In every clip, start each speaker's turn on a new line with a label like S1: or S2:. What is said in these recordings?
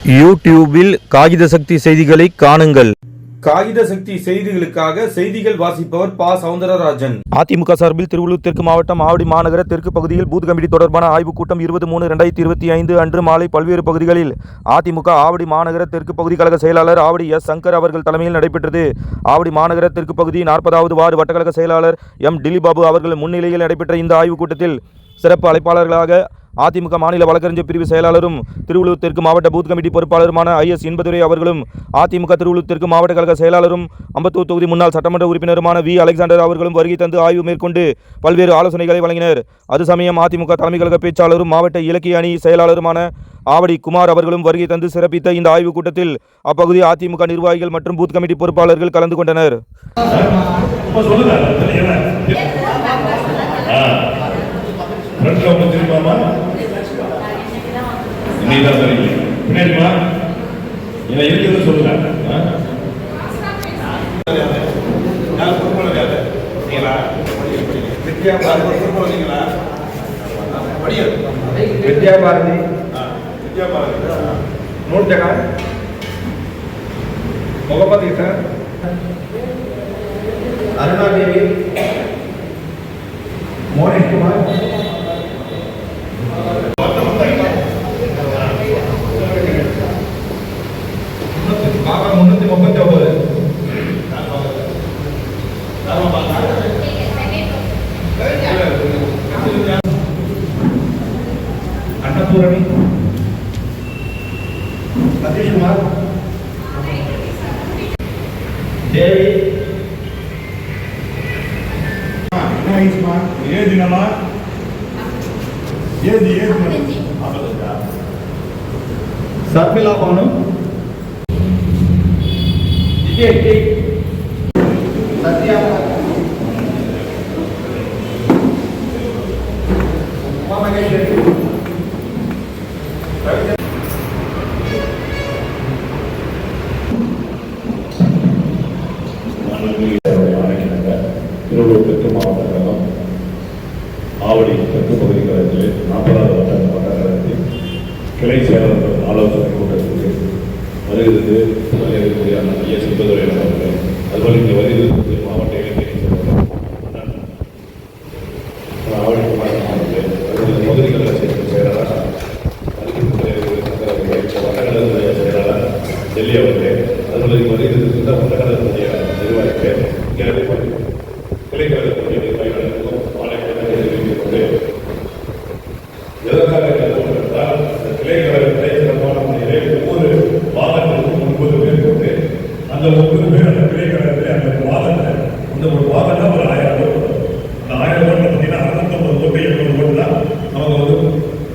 S1: யூடியூபில் காகித சக்தி செய்திகளை காணுங்கள்.
S2: காகித சக்தி செய்திகளுக்காக செய்திகள் வாசிப்பவர் ப. சவுந்தரராஜன்.
S1: அதிமுக சார்பில் திருவள்ளூர் தெற்கு மாவட்டம் ஆவடி மாநகர தெற்கு பகுதியில் பூத் கமிட்டி தொடர்பான ஆய்வுக் கூட்டம் 20-3-2025 அன்று மாலை பல்வேறு பகுதிகளில் அதிமுக ஆவடி மாநகர தெற்கு பகுதி கழக செயலாளர் ஆவடி எஸ். சங்கர் அவர்கள் தலைமையில் நடைபெற்றது. ஆவடி மாநகர தெற்கு பகுதி 40வது வார்டு வட்டக்கழக செயலாளர் எம். டில்லிபாபு அவர்கள் முன்னிலையில் நடைபெற்ற இந்த ஆய்வுக் கூட்டத்தில் சிறப்பு அழைப்பாளர்களாக அதிமுக மாநில வழக்கறிஞர் பிரிவு செயலாளரும் திருவள்ளூர் தெற்கு மாவட்ட பூத் கமிட்டி பொறுப்பாளருமான ஐ.எஸ். இன்பதுரை அவர்களும், அதிமுக திருவள்ளூர் தெற்கு மாவட்ட கழக செயலாளரும் அம்பத்தூர் தொகுதி முன்னாள் சட்டமன்ற உறுப்பினருமான வி. அலெக்சாண்டர் அவர்களும் வருகை தந்து ஆய்வு மேற்கொண்டு பல்வேறு ஆலோசனைகளை வழங்கினர். அது சமயம் அதிமுக தலைமை கழக பேச்சாளரும் மாவட்ட இலக்கிய அணி செயலாளருமான ஆவடி குமார் அவர்களும் வருகை தந்து சிறப்பித்த இந்த ஆய்வுக் கூட்டத்தில் அப்பகுதி அதிமுக நிர்வாகிகள் மற்றும் பூத் கமிட்டி பொறுப்பாளர்கள் கலந்து கொண்டனர்.
S3: विद्याभारती नोट जगह मोहम्मद ईसा अरुणा देवी मोहन कुमार बाबा 339 अन्नपूर्णी सतीश कुमार देवी ये दिनमा ये सर्पिला कौन सत्या
S4: திருவள்ளூர் தெற்கு மாவட்ட கழகம் ஆவடி தெற்கு பகுதி கழகத்தில் 40வது வட்டக்கழகத்தில் கிளை செயலாளர்கள் ஆலோசனை கூட்டத்திற்கு வருகிறது இருக்கக்கூடிய ஐ.எஸ். இன்பதுரை அவர்கள், அதுபோல் இங்கே வருகிறது மாவட்ட இலக்கிய ஆவடி மாவட்டத்தில் பகுதி கழக செயலாளர் வட்டக்கழகத்துடைய செயலாளர் டெல்லி அவர்களே, அதுபோல் இங்கே வருகிறது வட்டக்கழகத்துடைய நிர்வாகிகள் கிளைக்கழகத்துடைய நிர்வாகிகளுக்கும் கொண்டு எதற்காக என்றால் இந்த கிளைக்கழகத்தை சிறப்பான முறையிலே ஒவ்வொரு வாதங்களுக்கும் 9 பேர் கொண்டு அந்த 9 பேர் அந்த கிளைக்கழகத்தில் அந்த வாதத்தை இந்த ஒரு வாதம்னா ஒரு 1000 ஓட்டு. அந்த 1000 ஓட்டு பார்த்தீங்கன்னா 69 ஓட்டு 70 ஓட்டு தான் அவங்க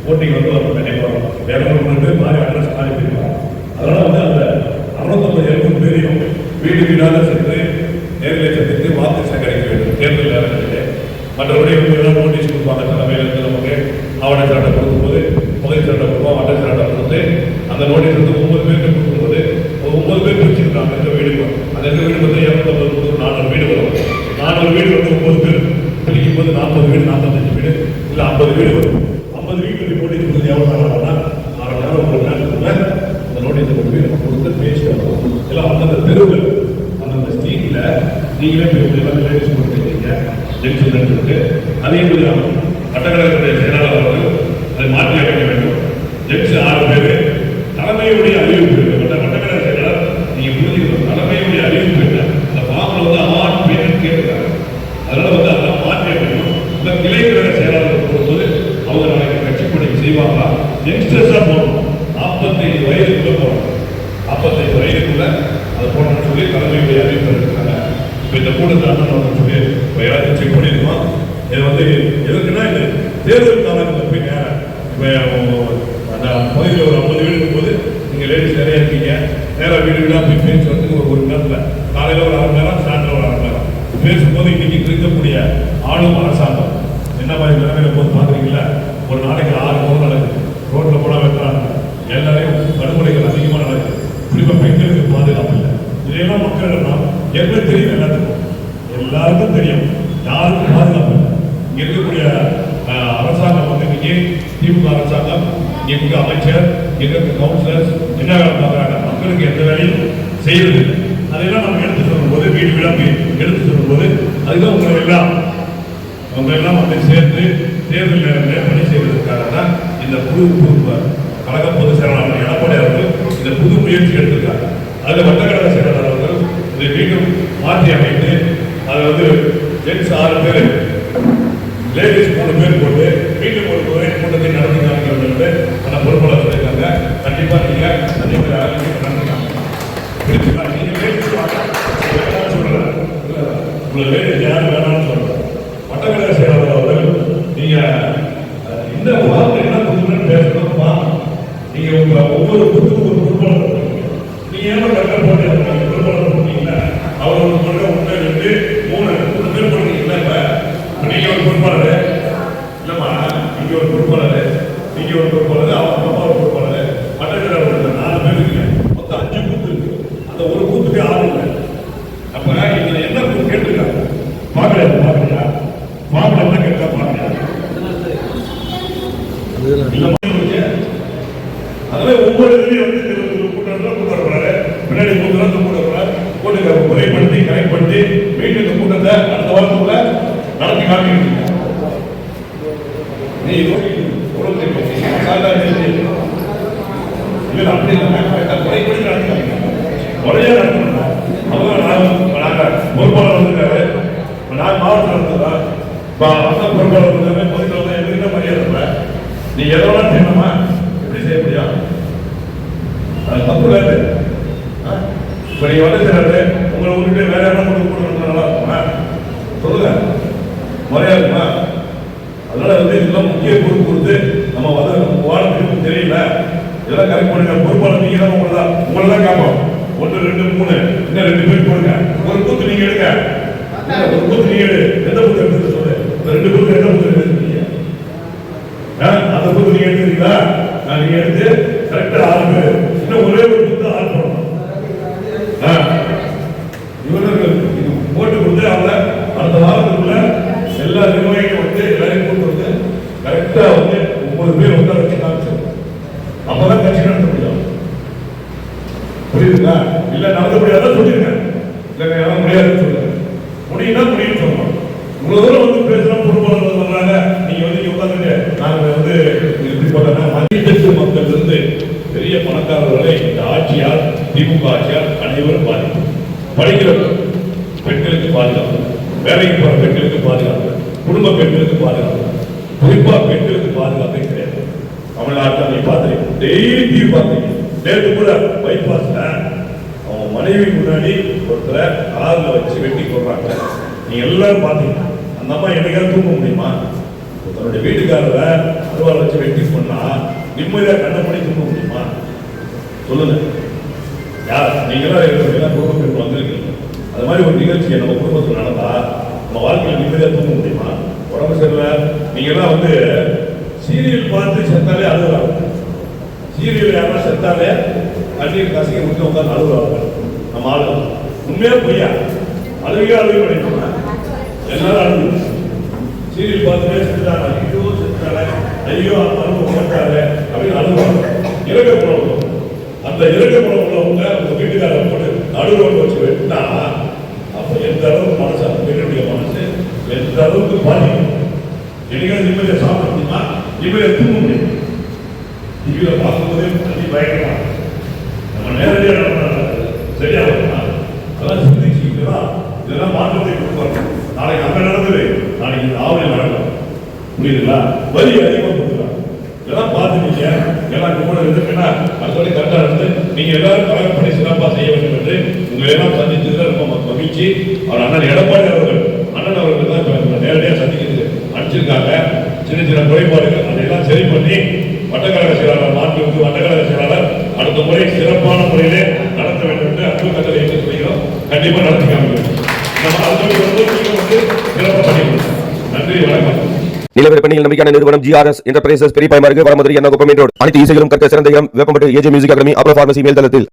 S4: ஓட்டிங் அவங்க நினைப்பாங்க. 200 பேர் மாறி அட்ரஸ் மாறி போயிருப்பாங்க. அதனால அந்த 69 பேரையும் வீடு வீடாக சென்று நேரில் சந்தித்து வாக்கு சேகரிக்க வேண்டும். தேர்தல் நேரங்களிலே மற்றபடி நோட்டீஸ் கொடுப்பாங்க. தலைமையிலிருந்து நமக்கு மாவட்ட சட்டம் கொடுக்கும்போது பகுதி சட்டம் கொடுப்போம், வட்ட சட்டம் கொடுத்து அந்த நோட்டீஸ் வந்து 9 பேருக்கு கொடுக்கும்போது 9 பேர் பிரிச்சுருக்காங்க. எந்த வீடு அந்த எந்த வீடு வந்து 250 400 வீடு வரும். 400 வீடு வந்து 9 பேர் பிரிக்கும் போது 40 வீடு 45 வீடு இல்லை 50 வீடு வரும். 50 வீட்டுக்கு நோட்டீஸ் கொடுத்து எவ்வளோ நேரம் ஆகும்னா 1/2 மணி நேரம் 1 நேரத்துக்குள்ள அந்த நோட்டீஸை கொண்டு போய் நம்ம கொடுத்து பேசி வரணும். எல்லாம் அந்தந்த தெருவில் அந்தந்த ஸ்ட்ரீட்டில் நீங்களே லேடிஸ் கொடுத்துருக்கீங்க ஜென்ஸ் இருக்கு. அதே மாதிரி வட்டக்கழகத்துடைய செயலாளர் அவர்கள் அதை மாற்றி அமைக்க வேண்டும். ஜென்ஸ் 6 பேர் தலைமையுடைய அறிவிப்பு வட்டக்கழக செயலாளர் நீங்கள் புரிஞ்சுக்கணும். தலைமையுடைய அறிவிப்பு இல்லை. அந்த ஃபார்மில் வந்து ஆண் பெண் கேட்டுருக்காங்க. அதனால வந்து அதை மாற்றி அமைக்கணும். இந்த கிளைக்கழக செயலாளர் பொறுத்தது அவங்க நாளைக்கு கட்சி பணிக்கு செய்வாங்களா யங்ஸ்டர்ஸாக போகணும். 45 வயதுக்குள்ளே போகணும். 45 வயதுக்குள்ள அதை போடணும்னு சொல்லி தலைமையுடைய அறிவிப்பு இருக்காங்க. இப்போ இந்த கூட்டத்தில் அண்ணன் சொல்லி எல்லாத்தையும் செக் பண்ணியிருக்கோம். இது வந்து எதுக்குன்னா இந்த தேர்தல் காலங்களில் போய் நேரம் இப்போ அந்த பகுதியில் ஒரு 50 வீடு இருக்கும்போது நீங்கள் லேடிஸ் நிறைய இருக்கீங்க. நேராக வீடு வீடாக போய் பேச்சு வரதுக்கு ஒரு நேரத்தில் காலையில் ஒரு 1/2 மணி நேரம், சாயந்தரம் ஒரு 1/2 மணி நேரம் பேசும்போது இன்னைக்கு இருக்கக்கூடிய ஆளும் அரசாங்கம் என்ன மாதிரி நிலைமையில போது பார்க்குறீங்களா? ஒரு நாளைக்கு 6 போது நடக்குது. ரோட்டில் போனால் வெட்டுறாங்க. எல்லாரையும் வன்முறைகள் அதிகமாக நடக்குது. குறிப்பாக பெண்களுக்கு பாதுகாப்பு இல்லை. இதையெல்லாம் மக்கள் என்ன தெரியும்? எல்லாருக்கும் தெரியும். யாருக்கும் பாதுகாப்பு இல்லை. இங்கே இருக்கக்கூடிய அரசாங்கம் வந்து இன்னைக்கு திமுக அரசாங்கம், இங்கே அமைச்சர், இங்கே கவுன்சிலர்ஸ் என்ன வேலை பார்க்குறாங்க, மக்களுக்கு எந்த வேலையும் செய்யறது இல்லை. அதெல்லாம் நம்ம எடுத்து சொல்லும்போது வீடு விளம்பி எடுத்து சொல்லும்போது அதுதான் உங்களை எல்லாம் வந்து சேர்த்து தேர்தல் நேரத்தில் பணி செய்வதற்காக தான் இந்த புது கழக பொதுச் செயலாளர் எடப்பாடி அவர்கள் இந்த புது முயற்சி எடுத்திருக்காங்க. அதில் வட்டக்கழக செயலாளர் அவர்கள் இதை மீண்டும் மாற்றி அமைத்து அதை வந்து ஜென்ஸ் 6 பேர் லேடிஸ் 3 பேர் போட்டு மீண்டும் ஒரு துறை கூட்டத்தை நடத்தி காமிக்கிறது என்று அந்த பொறுப்பாளர் சொல்லியிருக்காங்க. கண்டிப்பாக நீங்கள் அதே மாதிரி நடந்துக்காங்க. நீங்கள் லேடிஸ் சொல்கிறேன், உங்களை லேடிஸ் யாரும் வேணாம்னு சொல்கிறேன். வட்டக்கழக செயலாளர் அவர்கள் நீங்கள் இந்த வார்த்தை என்ன புதுன்னு பேசணும்ப்பா. நீங்கள் உங்கள் ஒவ்வொரு புதுக்கும் ஒரு பொறுப்பாளர் நீங்கள் ஏன் கட்டல் போட்டு பொறுப்பாளர் போட்டீங்களா? அவர் ஒரு சொல்ற 1 2 3 பேர் போட்டீங்களா? இப்போ நீங்கள் ஒரு பொறுப்பாளர் இல்லைம்மா, நீங்கள் ஒரு பொறுப்பாளர், நீங்கள் ஒரு பொறுப்பாளர், அவங்க அப்பா ஒரு பொறுப்பாளர், வட்டக்கழக 4 பேர் இருக்கீங்க. மொத்தம் 5 பூத்து இருக்கு. அந்த ஒரு பூத்துக்கே 6 இல்லை. அப்போ இதில் என்ன கேட்டிருக்காங்க பார்க்கலையா? மாப்பிள்ளை கேட்டா பாருங்க. அதெல்லாம் ஒவ்வொரு இதுலையும் வந்து கூட்டப்படுறாரு, பின்னாடி கூட்டத்தை முறைப்படுத்தி கரெக்ட் பண்ணி மீண்டும் இந்த கூட்டத்தை அடுத்த வாரத்துக்குள்ள நடத்தி காமிக்கிறீங்க. நீ அப்படி முறைப்படி நடத்தி காமிக்க முறையா நடத்தணும். அவங்க நாங்கள் பொறுப்பாளர் வந்திருக்காரு, நான் மாவட்டத்தில் இருந்ததா பொறுப்பாளர் இருந்தாங்க, பொதுக்கள் தான் எதுக்கு மரியாதை இல்லை. நீ எதெல்லாம் செய்யணுமா, எப்படி செய்ய முடியும்? அது தப்பு இல்லை. இப்போ நீங்கள் வந்து செய்யறது உங்களை விட்டுட்டு வேற என்ன கொடுக்கணும் நல்லா இருக்குமா? சொல்லுங்க, முறையா இருக்குமா? அதனால வந்து இதெல்லாம் முக்கிய பொறுப்பு கொடுத்து நம்ம வந்து வாழ்க்கை தெரியல, இதெல்லாம் கரெக்ட் பண்ணுங்க. பொறுப்பாளர் நீங்க தான் உங்களை தான் கேட்போம். 1 2 3 இன்னும் 2 பேர் போடுங்க. ஒரு பூத்து நீங்க எடுங்க, ஒரு பூத்து நீங்க எடு. எந்த பூத்து எடுத்து சொல்லு, 2 பூத்து எந்த பூத்து எடுத்துருக்கீங்க? அந்த பூத்து நீங்க எடுத்துருக்கீங்களா? நீங்க எடுத்து கரெக்டா 6 பேர், இன்னும் ஒரே ஒரு பூத்து ஆள் பண்ணணும். இவர்கள் போட்டு கொடுத்து அவங்க அடுத்த வாரத்துக்குள்ள எல்லா நிர்வாகிகளும் வந்து எல்லாரையும் கூட்டு வந்து கரெக்டா வந்து 9 பேர் உட்கார வச்சு காமிச்சிடும். அப்பதான் கட்சி நடத்த முடியும். புரியுதுங்களா? இல்ல நடத்த முடியாதான் சொல்லிருங்க. இல்ல முடியாதுன்னு சொல்லுங்க. முடியும்னா முடியும்னு சொல்லணும். இவ்வளவு தூரம் வந்து பேசுறோம், பொறுப்பாளர்கள் வர்றாங்க, நீங்க வந்து இங்க உட்காந்துட்டு நாங்க வந்து இப்படி போட்டோம்னா மத்திய மக்கள் இருந்து பெரிய பணக்காரர்களை இந்த ஆட்சியால், திமுக ஆட்சியால் அனைவரும் பாதிப்பு. படிக்கிற பெண்களுக்கு பாதுகாப்பு, வேலைக்கு போற பெண்களுக்கு பாதுகாப்பு, குடும்ப பெண்களுக்கு பாதுகாப்பு, குறிப்பா பெண்களுக்கு பாதுகாப்பே கிடையாது. தமிழ்நாட்டில் நீ பார்த்துருக்கீங்க, டெய்லி டிவி பார்த்துருக்கீங்க. நேற்று கூட பைபாஸ்ல அவங்க மனைவி முன்னாடி ஒருத்தரை கார்ல வச்சு வெட்டி போடுறாங்க. நீங்க எல்லாரும் பாத்தீங்க. அந்த அம்மா என்னைக்காவது தூக்க முடியுமா? தன்னுடைய வீட்டுக்காரரை அருவாள் வச்சு வெட்டி பண்ணா நிம்மதியா கண்ணப்படி தூக்க முடியுமா? சொல்லுங்க. யார் நீங்களாம் குடும்ப பெண் வந்திருக்கீங்க. அது மாதிரி ஒரு நிகழ்ச்சி நம்ம குடும்பத்தில் நடந்தா நம்ம வாழ்க்கையில் நிம்மதியா தூக்க முடியுமா? உடம்பு சரியில்லை, நீங்க எல்லாம் வந்து சீரியல் பார்த்து செத்தாலே அழுகுறாங்க. சீரியல் யாரா செத்தாலே கண்ணீர் காசிக்க விட்டு உட்காந்து அழுகுறாங்க. நம்ம ஆளு உண்மையா பொய்யா? அழுகே பண்ணிட்டோம்னா எல்லாரும் அழுகு. சீரியல் பார்த்துமே செத்தாங்க, ஐயோ செத்தால, ஐயோ அழுகு போட்டாரு அப்படின்னு அழுகுவாங்க. இறக்க குணம், அந்த இறக்க குணம் உள்ளவங்க உங்க வீட்டுக்கார போட்டு நடுவில் வச்சு வெட்டினா அப்ப எந்த அளவுக்கு மனசு, அந்த பெண்ணுடைய மனசு எந்த அளவுக்கு பாதிக்கும். என்னைக்காவது நிம்மதியை சாப்பிட முடியுமா? நிம்மதியை தூங்க முடியும். டிவியில பார்க்கும்போதே தண்ணி பயங்கரமா நம்ம நேரடியாக சரியா வருமா? அதெல்லாம் சிந்திச்சுக்கலாம். இதெல்லாம் மாற்றத்தை கொடுப்பாங்க. நாளைக்கு அங்க நடந்தது, நாளைக்கு இந்த ஆவணம் நடக்கும். புரியுதுங்களா? வரி அதிகமாக கொடுக்குறாங்க. இதெல்லாம் பார்த்துட்டீங்க. எல்லாம் கூட இருக்குன்னா அதோட கரெக்டாக இருந்து நீங்க எல்லாரும் கலகப்படி சிறப்பாக செய்ய வேண்டும் என்று உங்களை எல்லாம் சந்திச்சதுல ரொம்ப மகிழ்ச்சி. அவர் அண்ணன் எடப்பாடி அவர்கள் தான் நேரடியாக சந்திக்கிறது அனுப்பிச்சிருக்காங்க. சின்ன சின்ன குறைபாடுகள் அதையெல்லாம் சரி பண்ணி வட்டக்கழக செயலாளர் மாண்புமிகு வட்டக்கழக செயலாளர் அடுத்த முறை சிறப்பான முறையிலே நடத்த வேண்டும் என்று அன்பு கட்டளை என்று சொல்கிறோம். கண்டிப்பா நடத்தி காமிக்கிறோம். சிறப்பாக பண்ணிக்கிறோம். நன்றி, வணக்கம்.
S1: நிலவரப்பணியில் நம்பிக்கையான நிறுவனம் GRS என்டர்பிரைசஸ் பெரிய பயமாறு வடமதுரை எண்ணாகுப்பம் ரோடு. அனைத்து இசைகளும் கற்க சிறந்த இடம் வேப்பம்பட்டு AJ மியூசிக் அகாடமி, அப்ரோ பார்மசி மேல்தளத்தில்.